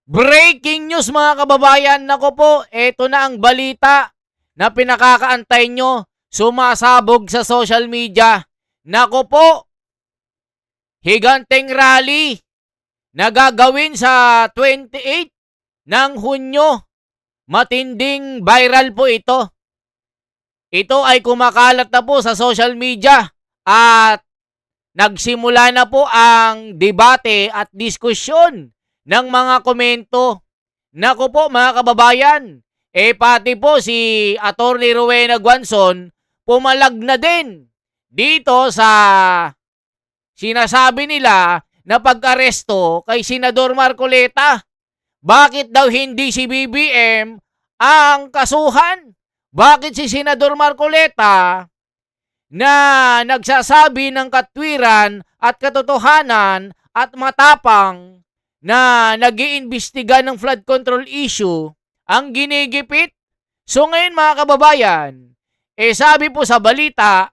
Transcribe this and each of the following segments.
Breaking news mga kababayan, nako po, eto na ang balita na pinakakaantay nyo, sumasabog sa social media. Nako po, higanteng rally na gagawin sa 28 ng Hunyo. Matinding viral po ito. Ito ay kumakalat na po sa social media at nagsimula na po ang debate at diskusyon ng mga komento. Naku po mga kababayan, pati po si Atty. Rowena Guanzon pumalag na din dito sa sinasabi nila na pag-aresto kay Senador Marcoleta. Bakit daw hindi si BBM ang kasuhan? Bakit si Senador Marcoleta na nagsasabi ng katwiran at katotohanan at matapang na nag-iimbestiga ng flood control issue ang ginigipit? So ngayon mga kababayan, sabi po sa balita,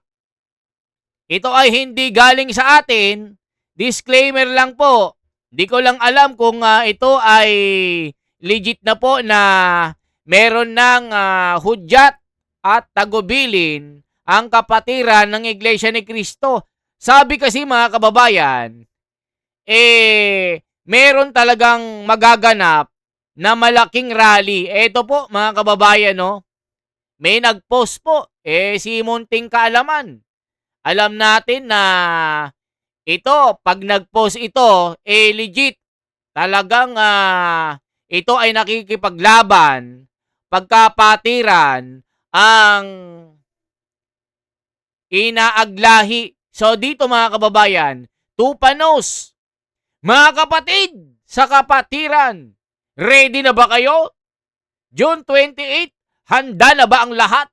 ito ay hindi galing sa atin, disclaimer lang po. Di ko lang alam kung ito ay legit na po na meron ng hudyat at tagubilin ang kapatiran ng Iglesia ni Cristo. Sabi kasi mga kababayan, meron talagang magaganap na malaking rally. Ito po mga kababayan, no? May nag-post po, si Munting Kaalaman. Alam natin na ito, pag nag-post ito, legit. Talagang ito ay nakikipaglaban, pagkapatiran, ang inaaglahi. So dito mga kababayan, tupanos, mga kapatid sa kapatiran, ready na ba kayo? June 28, handa na ba ang lahat?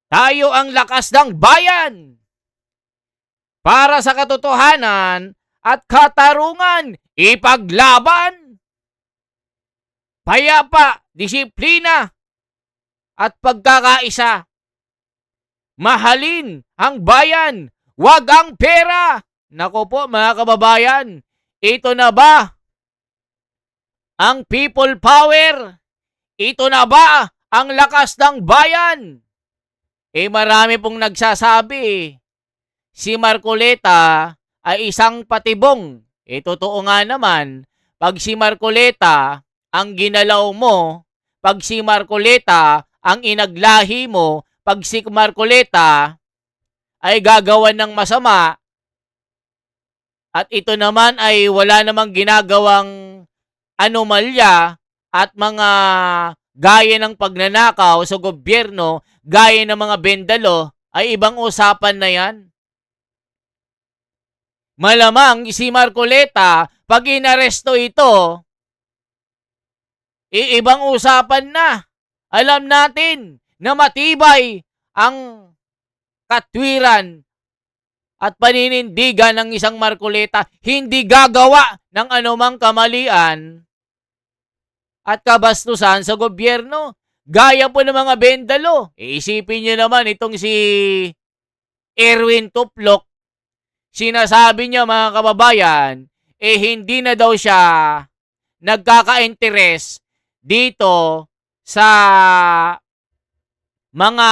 Tayo ang lakas ng bayan para sa katotohanan at katarungan, ipaglaban. Payapa, disiplina, at pagkakaisa. Mahalin ang bayan, wag ang pera. Nako po mga kababayan, ito na ba ang people power? Ito na ba ang lakas ng bayan? Marami pong nagsasabi, si Marcoleta ay isang patibong. Totoo nga naman, pag si Marcoleta ang ginalaw mo, pag si Marcoleta ang inaglahi mo, pag si Marcoleta ay gagawan ng masama, at ito naman ay wala namang ginagawang anomalya at mga gaya ng pagnanakaw sa gobyerno, gaya ng mga bendalo, ay ibang usapan na yan. Malamang si Marcoleta, pag inaresto ito, ibang usapan na. Alam natin na matibay ang katwiran at paninindigan ng isang Marcoleta, hindi gagawa ng anumang kamalian at kabastusan sa gobyerno. Gaya po ng mga bendalo. Isipin nyo naman itong si Erwin Tuplok. Sinasabi niya mga kababayan, hindi na daw siya nagkaka-interes dito sa mga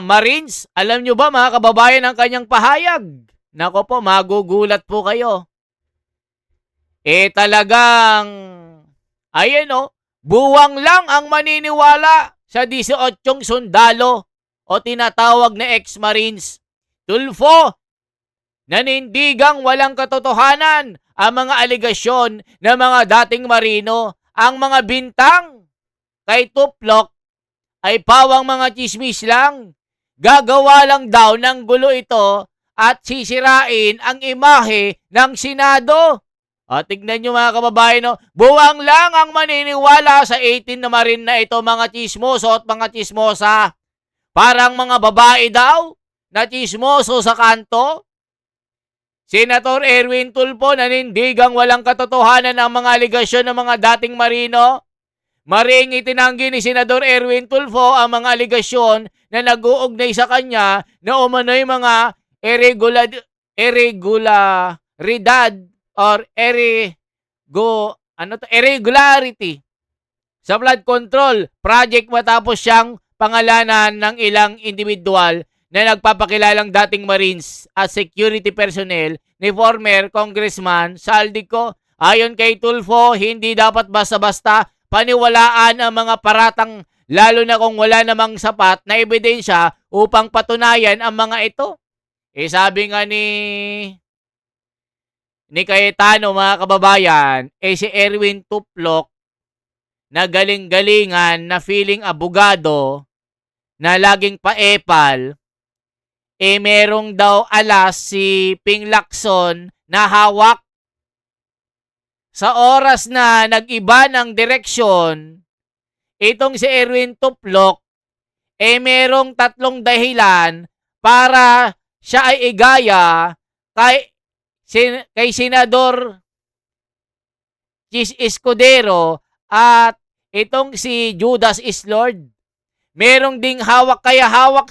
Marines. Alam nyo ba mga kababayan ang kanyang pahayag? Nako po, magugulat po kayo. Talagang, ayan o, buwang lang ang maniniwala sa 18 sundalo o tinatawag na ex-Marines. Tulfo, nanindigang walang katotohanan ang mga aligasyon ng mga dating Marino. Ang mga bintang kay Tuplok ay pawang mga chismis lang. Gagawa lang daw ng gulo ito at sisirain ang imahe ng Senado. Tignan nyo mga kababayan, no? Buwang lang ang maniniwala sa 18 na Marine na ito, mga chismoso at mga chismosa. Parang mga babae daw na chismoso sa kanto. Senator Erwin Tulfo, nanindigang walang katotohanan ang mga aligasyon ng mga dating Marino. Maring itinanggi ni Senador Erwin Tulfo ang mga aligasyon na nag-uugnay sa kanya na umano'y mga irregularidad or irregularity sa flood control project matapos siyang pangalanan ng ilang individual na nagpapakilalang dating Marines at security personnel ni former Congressman Saldico. Ayon kay Tulfo, hindi dapat basta-basta paniwalaan ang mga paratang lalo na kung wala namang sapat na ebidensya upang patunayan ang mga ito. Sabi nga ni Cayetano, mga kababayan, si Erwin Tuplok na galing-galingan na feeling abogado na laging paepal, merong daw alas si Ping Lacson na hawak. Sa oras na nag-iba ng direksyon, itong si Erwin Tuplok, merong 3 dahilan para siya ay igaya kay Senador Chis Escudero at itong si Judas Islord. Merong ding hawak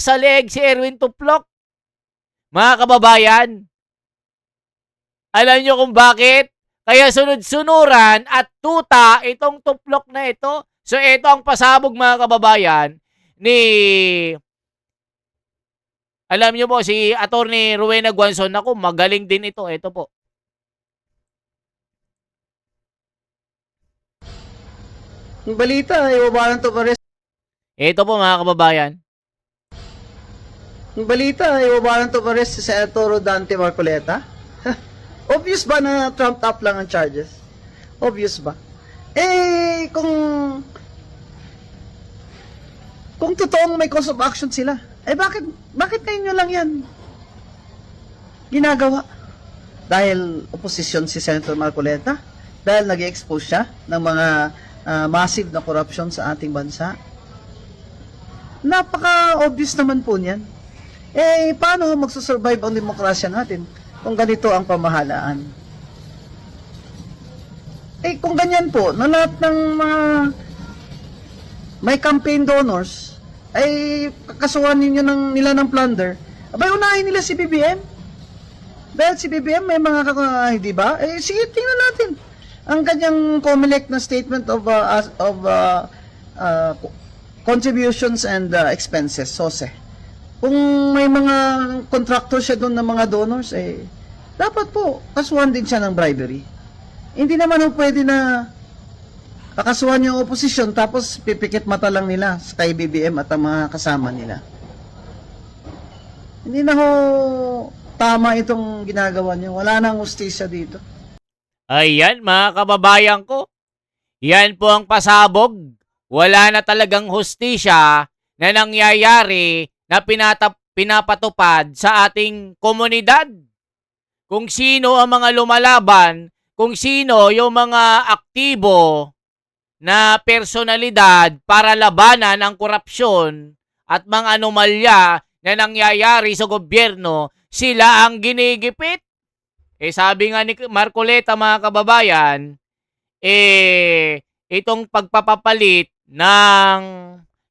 sa leg si Erwin Tuplok. Mga kababayan, alam nyo kung bakit? Kaya sunod-sunuran at tuta itong Tuplok na ito. So ito ang pasabog, mga kababayan, ni, alam nyo po, si Attorney Rowena Guanzon. Ako, magaling din ito. Ito po. Yung balita, iwawalan to arrest. Ito po, mga kababayan. Yung balita, iwawalan to arrest si Senator Dante Marcoleta. Obvious ba na trumped up lang ang charges? Obvious ba? Kung totoong may cause of action sila, bakit kayo nyo lang yan ginagawa? Dahil oposisyon si Senator Marcoleta? Dahil nag-expose siya ng mga massive na corruption sa ating bansa? Napaka-obvious naman po niyan. Paano magsusurvive ang demokrasya natin kung ganito ang pamahalaan? Kung ganyan po, na lahat ng mga may campaign donors ay kakasuhan nila ng plunder, abay unahin nila si BBM. Dahil si BBM may mga di ba? Sige, tingnan natin ang kanyang COMELEC na statement of contributions and expenses, SOSE. Kung may mga contractor siya doon ng mga donors, dapat po kasuhan din siya ng bribery. Hindi naman pwede na kakasuhan yung oposisyon tapos pipikit mata lang nila kay BBM at ang mga kasama nila. Hindi na tama itong ginagawa niyo. Wala nang hustisya dito. Ayan, mga kababayan ko. Yan po ang pasabog. Wala na talagang hustisya na nangyayari na pinapatupad sa ating komunidad. Kung sino ang mga lumalaban, kung sino yung mga aktibo na personalidad para labanan ang korupsyon at mga anomalya na nangyayari sa gobyerno, sila ang ginigipit. Sabi nga ni Marcoleta, mga kababayan, itong pagpapapalit ng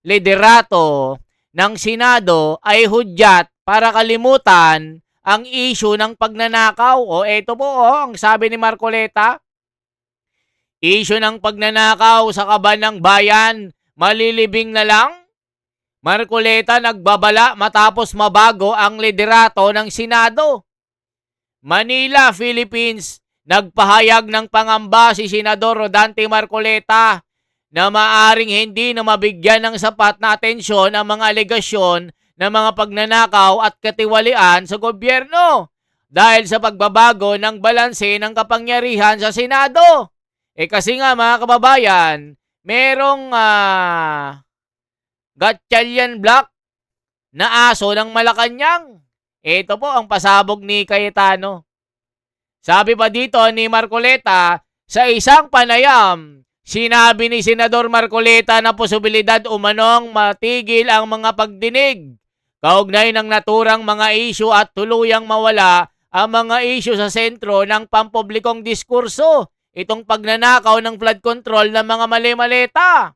liderato ng Senado ay hudyat para kalimutan ang issue ng pagnanakaw. Ito po, ang sabi ni Marcoleta. Issue ng pagnanakaw sa kaban ng bayan, malilibing na lang. Marcoleta nagbabala matapos mabago ang liderato ng Senado. Manila, Philippines, nagpahayag ng pangamba si Senador Rodante Marcoleta na maaring hindi na mabigyan ng sapat na atensyon ang mga alegasyon ng mga pagnanakaw at katiwalian sa gobyerno dahil sa pagbabago ng balanse ng kapangyarihan sa Senado. Kasi nga, mga kababayan, merong Gatchalian Black na aso ng Malacanang. Ito po ang pasabog ni Cayetano. Sabi pa dito ni Marcoleta, sa isang panayam, sinabi ni Senador Marcoleta na posibilidad umanong matigil ang mga pagdinig kaugnay ng naturang mga isyu at tuluyang mawala ang mga isyu sa sentro ng pampublikong diskurso. Itong pagnanakaw ng flood control ng mga mali-maleta.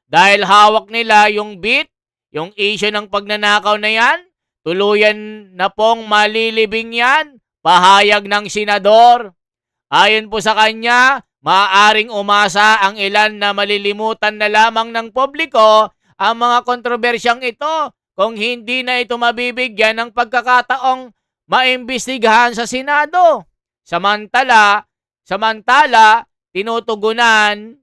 Dahil hawak nila yung bit, yung issue ng pagnanakaw na yan, tuluyan na pong malilibing yan, pahayag ng senador. Ayon po sa kanya, maaaring umasa ang ilan na malilimutan na lamang ng publiko ang mga kontrobersyang ito kung hindi na ito mabibigyan ng pagkakataong maimbestigahan sa Senado. Samantala, tinugunan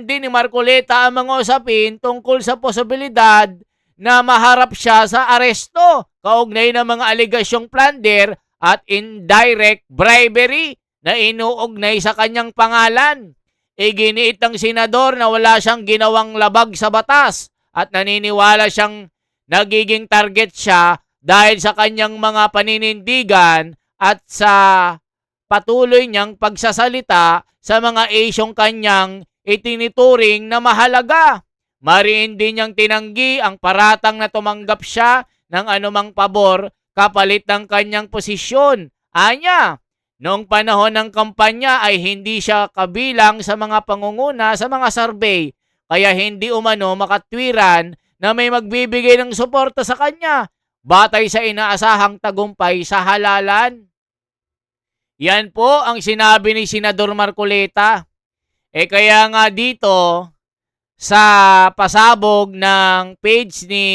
din ni Marcoleta ang mga usapin tungkol sa posibilidad na maharap siya sa aresto kaugnay ng mga aligasyong plunder at indirect bribery na inuugnay sa kanyang pangalan. Iginiit ng senador na wala siyang ginawang labag sa batas at naniniwala siyang nagiging target siya dahil sa kanyang mga paninindigan at sa patuloy niyang pagsasalita sa mga isyong kanyang itinituring na mahalaga. Mariin din niyang tinanggi ang paratang na tumanggap siya ng anumang pabor kapalit ng kanyang posisyon. Anya, noong panahon ng kampanya ay hindi siya kabilang sa mga pangunguna sa mga survey, kaya hindi umano makatwiran na may magbibigay ng suporta sa kanya batay sa inaasahang tagumpay sa halalan. Yan po ang sinabi ni Senador Marcoleta. Kaya nga dito sa pasabog ng page ni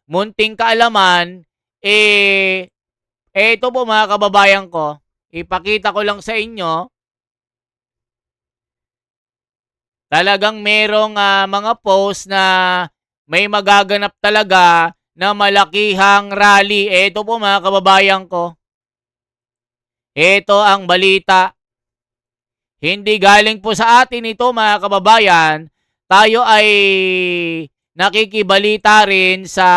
Munting Kaalaman, ito po mga kababayan ko, ipakita ko lang sa inyo, talagang merong mga post na may magaganap talaga na malakihang rally. Ito po mga kababayan ko, ito ang balita. Hindi galing po sa atin ito mga kababayan, tayo ay nakikibalita rin sa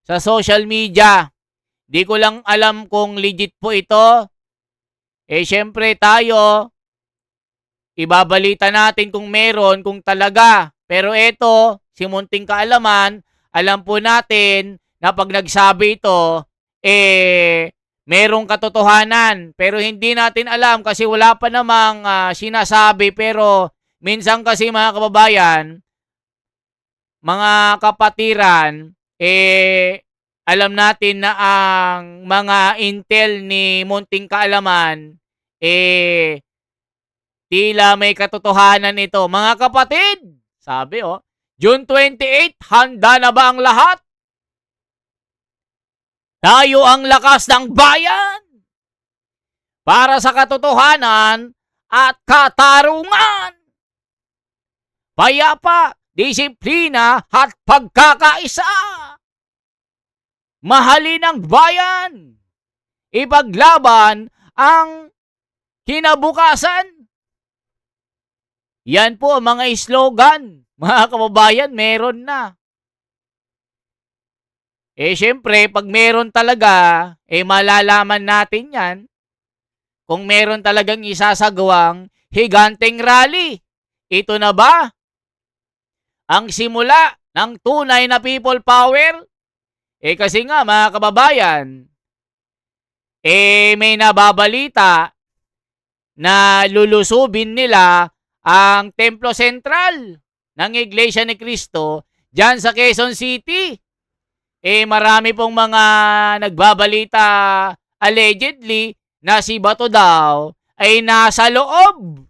social media. Di ko lang alam kung legit po ito. Syempre tayo, ibabalita natin kung meron, kung talaga. Pero ito, si Munting Kaalaman, alam po natin na pag nagsabi ito, merong katotohanan. Pero hindi natin alam kasi wala pa namang sinasabi. Pero minsan kasi mga kababayan, mga kapatiran, alam natin na ang mga intel ni Munting Kaalaman, tila may katotohanan ito. Mga kapatid, sabi June 28, handa na ba ang lahat? Tayo ang lakas ng bayan para sa katotohanan at katarungan. Payapa, disiplina at pagkakaisa. Mahalin ang bayan. Ipaglaban ang kinabukasan. Yan po mga slogan. Mga kababayan, meron na. Syempre, pag meron talaga, malalaman natin yan kung meron talagang isasagawang higanteng rally. Ito na ba ang simula ng tunay na people power? Kasi nga mga kababayan, may nababalita na lulusubin nila ang Templo Sentral ng Iglesia ni Cristo dyan sa Quezon City. Marami pong mga nagbabalita allegedly na si Bato daw ay nasa loob.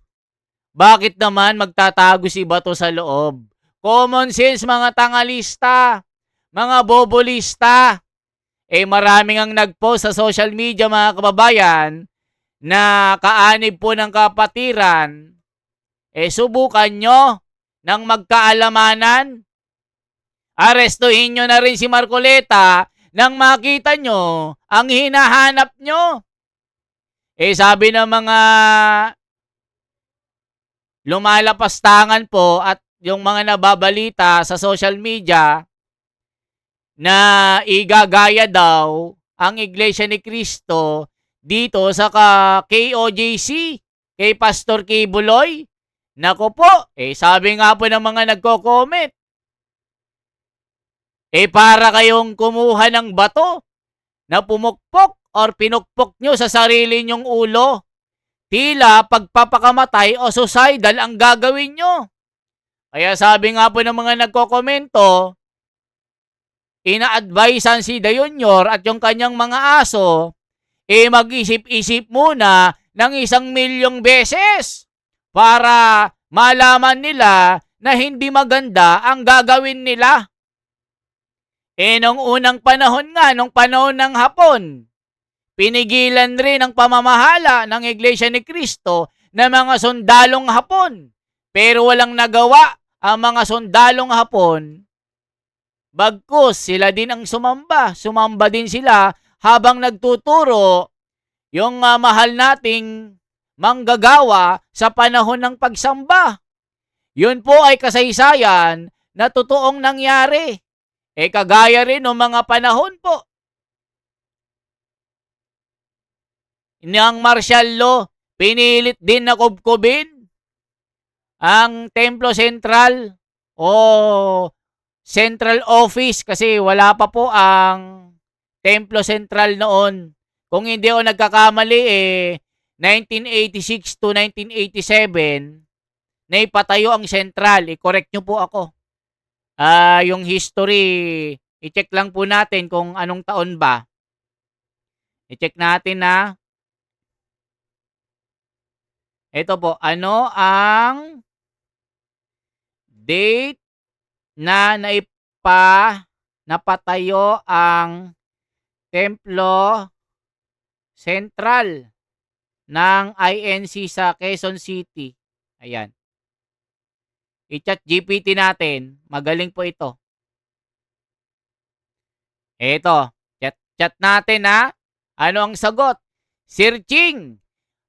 Bakit naman magtatago si Bato sa loob? Common sense mga tangalista, mga bobolista. Maraming ang nagpost sa social media mga kababayan na kaanib po ng kapatiran. Subukan nyo ng magkaalamanan. Arestuhin nyo na rin si Marcoleta nang makita nyo ang hinahanap nyo. Sabi ng mga lumalapastangan po at yung mga nababalita sa social media na igagaya daw ang Iglesia ni Cristo dito sa KOJC, kay Pastor Kibuloy. Nako po, sabi nga po ng mga nagko-comment, para kayong kumuha ng bato na pumukpok or pinukpok nyo sa sarili nyong ulo. Tila pagpapakamatay o suicidal ang gagawin nyo. Kaya sabi nga po ng mga nagkokomento, ina-advisean si De Junior at yung kanyang mga aso, mag-isip-isip muna ng 1,000,000 beses para malaman nila na hindi maganda ang gagawin nila. Nung unang panahon nga, nung panahon ng Hapon, pinigilan rin ang pamamahala ng Iglesia ni Cristo ng mga sundalong Hapon. Pero walang nagawa ang mga sundalong Hapon. Bagkus, sila din ang sumamba. Sumamba din sila habang nagtuturo yung mahal nating manggagawa sa panahon ng pagsamba. Yun po ay kasaysayan na totoong nangyari. Kagaya rin ng mga panahon po ng martial law, pinilit din na kubkubin ang Templo Sentral o Central Office kasi wala pa po ang Templo Sentral noon. Kung hindi ako nagkakamali, 1986 to 1987, na ipatayo ang Sentral. I-correct nyo po ako. Yung history, i-check lang po natin kung anong taon ba. I-check natin na. Ito po, ano ang date na napatayo ang Templo Sentral ng INC sa Quezon City. Ayan. I-chat GPT natin. Magaling po ito. Ito. Chat natin ha. Ano ang sagot? Searching.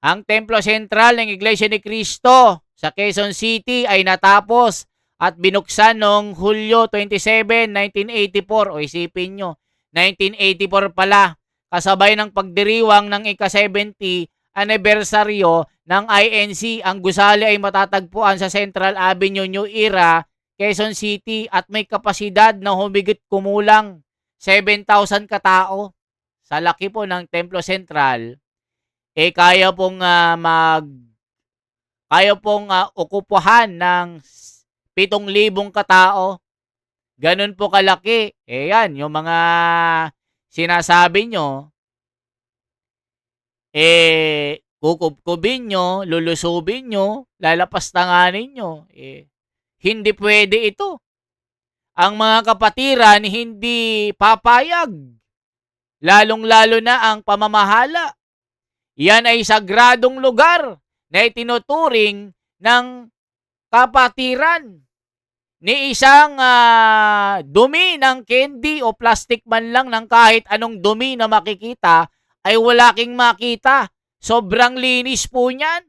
Ang Templo Sentral ng Iglesia ni Cristo sa Quezon City ay natapos at binuksan noong Hulyo 27, 1984. O isipin nyo, 1984 pala. Kasabay ng pagdiriwang ng ika-70 anibersaryo ng INC, ang gusali ay matatagpuan sa Central Avenue, New Era, Quezon City at may kapasidad na humigit kumulang 7,000 katao. Sa laki po ng Templo Sentral, kaya pong okupahan ng 7,000 katao. Ganun po kalaki. Yan, yung mga sinasabi nyo, kukubkubin nyo, lulusubin nyo, lalapastanganin nyo. Hindi pwede ito. Ang mga kapatiran hindi papayag. Lalong-lalo na ang pamamahala. Yan ay sagradong lugar na itinuturing ng kapatiran. Ni isang dumi ng candy o plastic man lang ng kahit anong dumi na makikita ay wala king makita. Sobrang linis po niyan.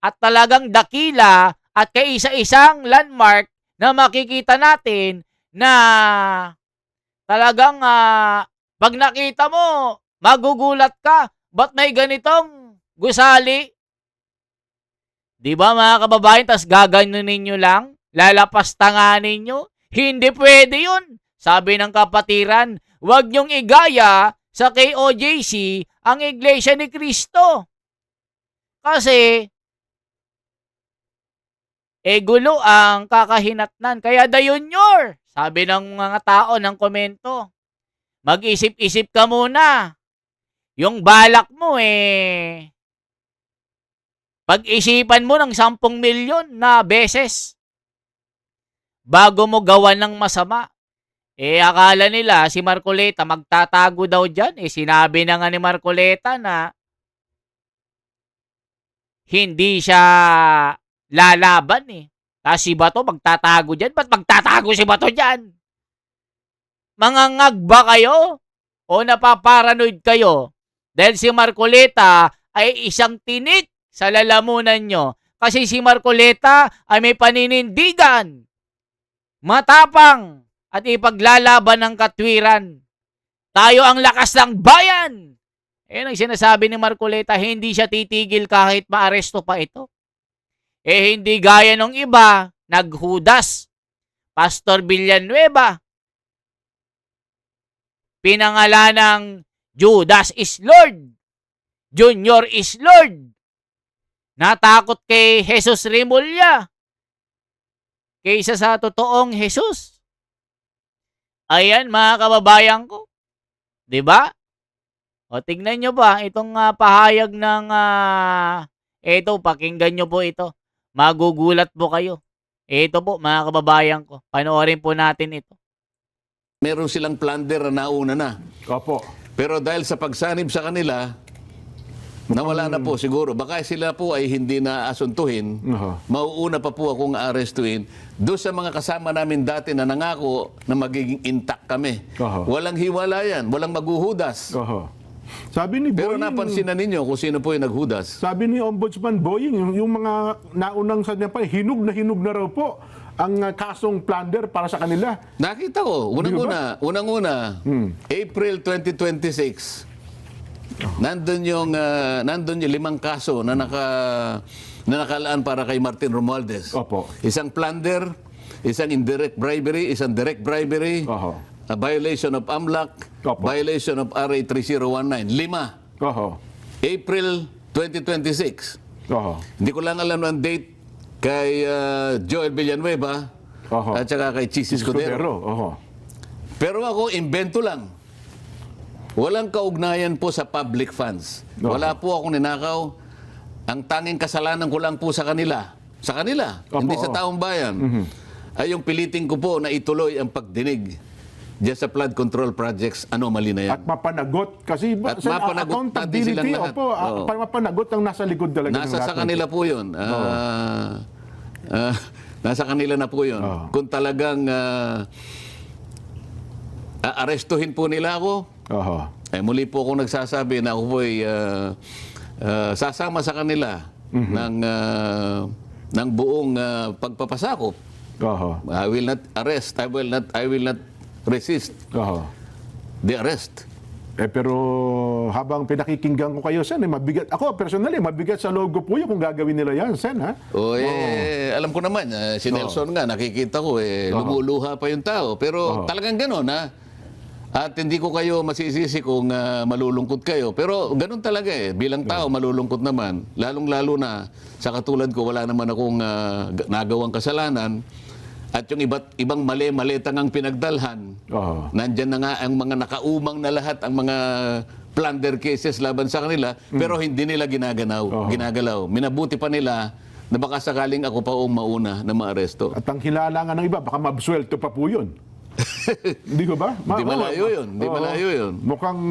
At talagang dakila at kaisa-isang landmark na makikita natin na talagang pag nakita mo, magugulat ka. Ba't may ganitong gusali? Di ba mga kababayan, tas gaganunin nyo lang? Lalapastanganin nyo? Hindi pwede yun. Sabi ng kapatiran, huwag nyong igaya sa KOJC ang Iglesia ni Cristo. Kasi, gulo ang kakahinatnan. Kaya dayon nyor. Sabi ng mga tao ng komento. Mag-isip-isip ka muna. Yung balak mo pag-isipan mo ng 10 milyon na beses bago mo gawan ng masama. Akala nila si Marcoleta magtatago daw dyan. Sinabi na nga ni Marcoleta na hindi siya lalaban Tapos si Bato magtatago dyan. Ba't magtatago si Bato dyan? Mangangag ba kayo? O napaparanoid kayo? Dahil si Marcoleta ay isang tinit sa lalamunan nyo. Kasi si Marcoleta ay may paninindigan, matapang, at ipaglalaban ng katwiran. Tayo ang lakas ng bayan. Ang sinasabi ni Marcoleta, hindi siya titigil kahit maaresto pa ito. Hindi gaya ng iba, naghudas. Pastor Villanueva, pinangalan ng Judas is Lord. Junior is Lord. Natakot kay Jesus Remulla kaysa sa totoong Jesus. Ayan mga kababayan ko. 'Di ba? O tignan nyo ba itong pahayag ng eto, pakinggan nyo po ito. Magugulat po kayo. Ito po mga kababayan ko. Panoorin po natin ito. Meron silang plunder na nauna na. Opo. Pero dahil sa pagsanib sa kanila, nawala na po siguro. Baka sila po ay hindi na asuntuhin. Mauuna pa po akong aarestuhin. Doon sa mga kasama namin dati na nangako na magiging intact kami. Walang hiwalayan, walang maghuhudas. Sabi ni Pero Boying, napansin na ninyo kung sino po yung naghudas. sabi ni Ombudsman Boying, yung mga naunang sa niya pa, hinug na raw po ang kasong plunder para sa kanila. Nakita ko, unang-una, April 2026, nandun yung 5 kaso na nakalaan para kay Martin Romualdez. Opo. Isang plunder, isang indirect bribery, isang direct bribery, a violation of AMLAC, Opo. violation of RA 3019. 5. April 2026. Hindi ko lang alam ng date kay Joel Villanueva at saka kay Chis Escudero. Pero ako, invento lang. Walang kaugnayan po sa public funds. Wala po akong ninakaw. Ang tanging kasalanan ko lang po sa kanila. Sa kanila, hindi sa taong bayan. Ay yung piliting ko po na ituloy ang pagdinig diyan sa flood control projects, anomaly na yan. At mapanagot. Kasi At mapanagot natin silang lahat. Mapanagot ang nasa likod talaga. Nasa sa kanila po yun. Nasa kanila na po yun. Kung talagang aarestuhin po nila ako, ay muli po akong nagsasabi na ako po ay sasama sa kanila ng buong pagpapasakop. I will not arrest. I will not resist the arrest. Pero habang pinakikinggan ko kayo, Sen, mabigat. Ako, personally, mabigat sa logo po yun kung gagawin nila yan, Sen, ha? Alam ko naman, si Nelson nga, nakikita ko, lumuluha pa yung tao. Pero talagang gano'n, ha? At hindi ko kayo masisisi kung malulungkot kayo. Pero ganun talaga bilang tao, malulungkot naman. Lalong-lalo na, sa katulad ko, wala naman akong nagawang kasalanan. At yung ibang mali-malitang ang pinagdalhan, nandyan na nga ang mga nakaumang na lahat, ang mga plunder cases laban sa kanila, pero hindi nila ginagalaw. Minabuti pa nila na baka sakaling ako pa ang mauna na maaresto. At ang hilala nga ng iba, baka mabsuelto pa po yun. Hindi ko ba? Hindi malayo yun. Hindi malayo yun. Mukhang,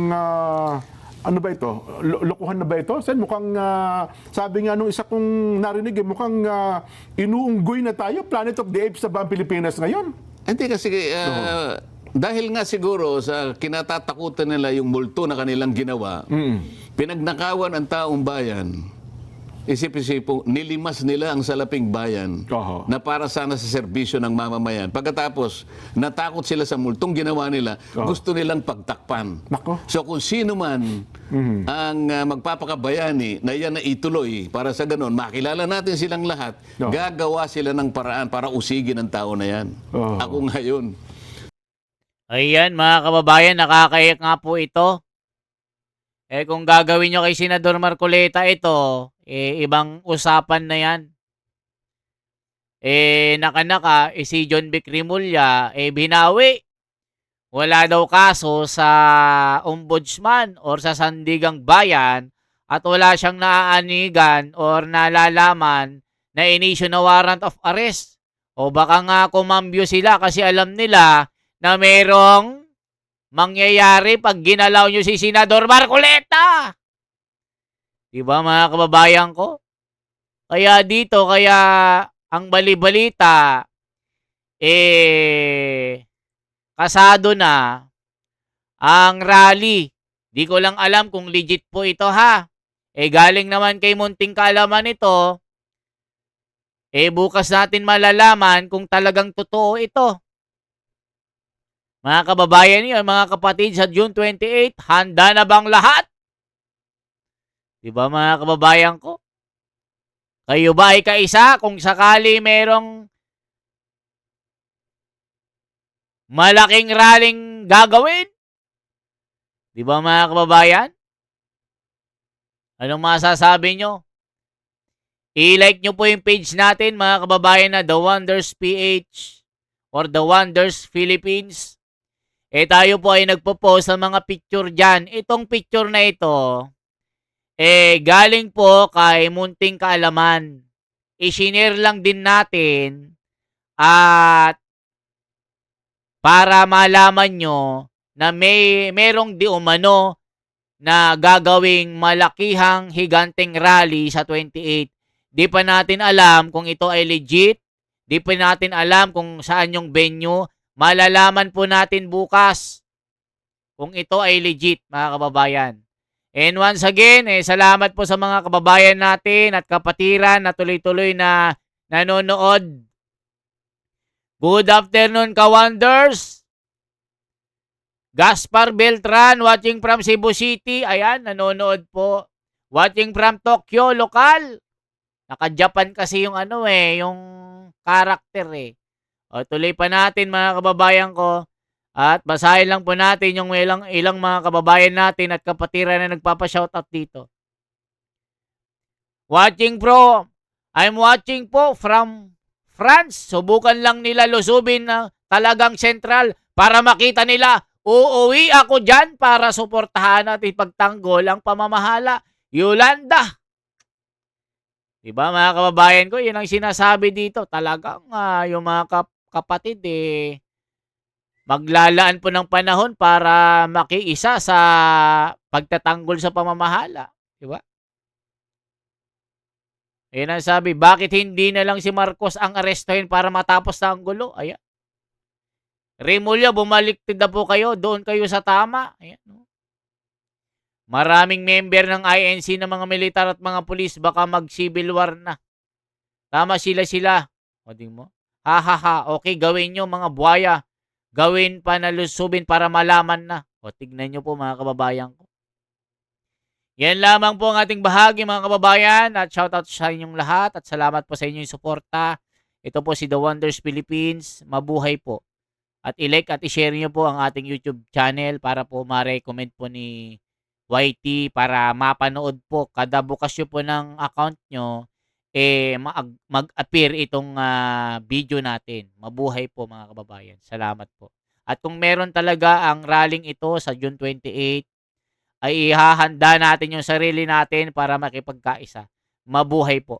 ano ba ito? Lokohan na ba ito? Sen, mukhang, sabi nga nung isa kong narinig, mukhang inuunggoy na tayo, Planet of the Apes na ba ang Pilipinas ngayon? Hindi kasi, dahil nga siguro sa kinatatakutan nila yung multo na kanilang ginawa, pinagnakawan ang taong bayan, isip-isipo, nilimas nila ang salaping bayan na para sana sa serbisyo ng mamamayan. Pagkatapos, natakot sila sa multong ginawa nila, gusto nilang pagtakpan. So kung sino man ang magpapakabayani na yan na ituloy para sa ganon, makilala natin silang lahat, gagawa sila ng paraan para usigin ang tao na yan. Ako ngayon. Ayan mga kababayan, nakakayak nga po ito. Kung gagawin nyo kay Senador Marcoleta ito, ibang usapan na yan. Naka-naka, si John Vic Rimulya, binawi. Wala daw kaso sa ombudsman or sa Sandigang Bayan at wala siyang naaanigan or nalalaman na inisyu na warrant of arrest. O baka nga kumambyo sila kasi alam nila na merong mangyayari pag ginalaw nyo si Senador Marcoleta. Diba mga kababayan ko? Kaya dito, ang bali-balita, kasado na ang rally. Di ko lang alam kung legit po ito ha. Galing naman kay munting kaalaman ito. Bukas natin malalaman kung talagang totoo ito. Mga kababayan niyo, mga kapatid, sa June 28, handa na bang lahat? Diba mga kababayan ko? Kayo ba ay kaisa kung sakali merong malaking rallying gagawin? Diba mga kababayan? Anong masasabi nyo? I-like nyo po yung page natin mga kababayan na The Wonders PH or The Wonders Philippines. tayo po ay nagpo-post ng mga picture dyan. Itong picture na ito, galing po kay Munting Kaalaman. I-share lang din natin at para malaman nyo na merong di umano na gagawing malakihang higanteng rally sa 28. Di pa natin alam kung ito ay legit. Di pa natin alam kung saan yung venue. Malalaman po natin bukas kung ito ay legit, mga kababayan. And once again, salamat po sa mga kababayan natin at kapatiran na tuloy-tuloy na nanonood. Good afternoon, ka-wonders. Gaspar Beltran, watching from Cebu City. Ayan, nanonood po. Watching from Tokyo, lokal. Naka-Japan kasi yung yung character O, tuloy pa natin mga kababayan ko. At basahin lang po natin yung ilang mga kababayan natin at kapatiran na nagpapa-shoutout dito. I'm watching po from France. Subukan lang nila lusubin na talagang sentral para makita nila. Uuwi ako dyan para suportahan at ipagtanggol ang pamamahala. Yolanda. Diba mga kababayan ko, yun ang sinasabi dito. Talagang yung mga kapatid maglalaan po ng panahon para makiisa sa pagtatanggol sa pamamahala. Diba? Ayan ang sabi, bakit hindi na lang si Marcos ang arestuhin para matapos na ang gulo? Ayan. Remulla, bumaliktad na po kayo. Doon kayo sa tama. Ayan. Maraming member ng INC ng mga militar at mga pulis baka mag-civil war na. Tama sila. O di mo? Ha. Okay, gawin nyo mga buhaya. Gawin pa na lusubin para malaman na. O tignan nyo po mga kababayan ko. Yan lamang po ang ating bahagi mga kababayan at shoutout sa inyong lahat at salamat po sa inyong suporta. Ito po si The Wonders Philippines. Mabuhay po. At i-like at i-share nyo po ang ating YouTube channel para po ma-recommend po ni YT para mapanood po. Kada bukas nyo po ng account nyo, mag-appear itong video natin. Mabuhay po mga kababayan. Salamat po. At kung meron talaga ang rallying ito sa June 28, ay ihahanda natin yung sarili natin para makipagkaisa. Mabuhay po.